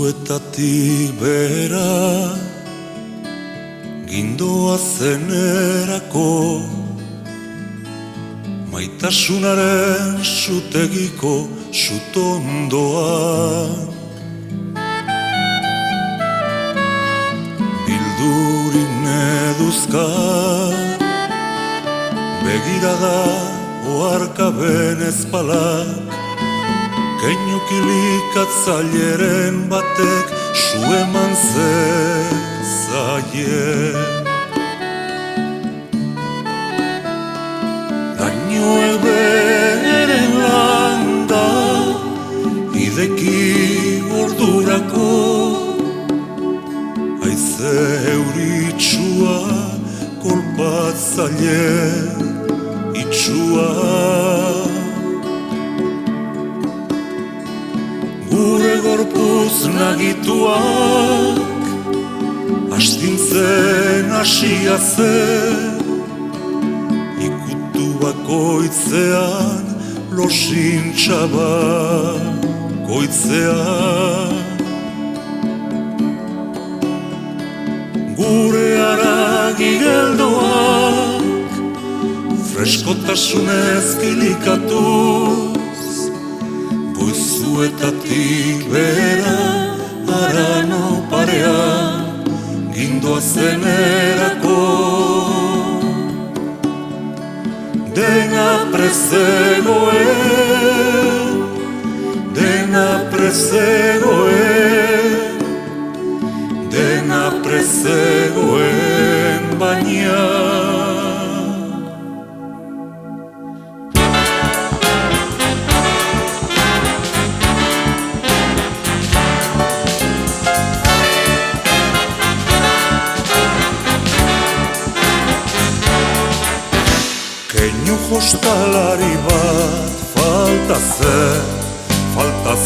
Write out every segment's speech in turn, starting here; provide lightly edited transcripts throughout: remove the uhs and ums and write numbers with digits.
Zuetatik bera gindoa zenerako, maitasunaren sutegiko sutondoan. Bildurin eduzka begirada oarkaben ezpalak, keinukilikatzaileren batek su eman zezaien. Lainoek beren landa ideki ordurako, haize euritsua kolpatzaile itxua. Gure gorpuz nagituak astintzen hasia zen, ikutu bakoitzean losintxa bakoitzean. Gure haragi geldoak freskotasunez kilikatuz, goizuetatik bera arano parean gindoa zenerako. Dena prezegoen, dena prezegoen, dena prezegoen baina. Keinu jostalari bat falta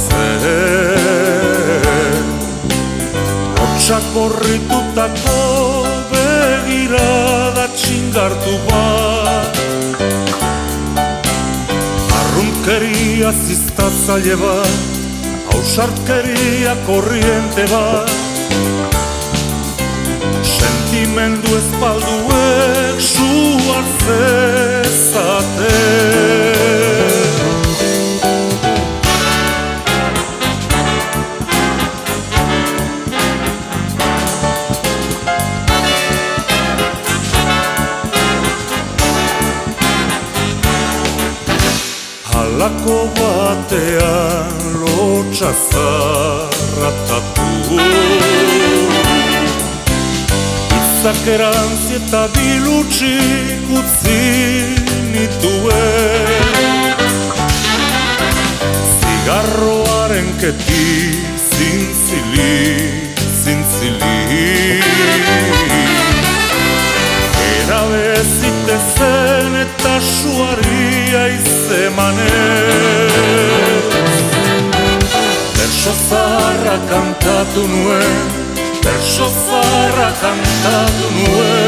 zen, hotxak horritutako begirada txingartu bat, arrunkeria ziztatzaile bat, ausartkeria korriente bat, sentimendu espalduek su hartzezate. Halako batean lotxa zarratatu, erantzi eta bilutsik utzi nituen, zigarroaren keti zintzili, zintzili, erabezitezen eta suaria izemanez. Berso zarra kantatu nuen, verso zarra kantatu nuen.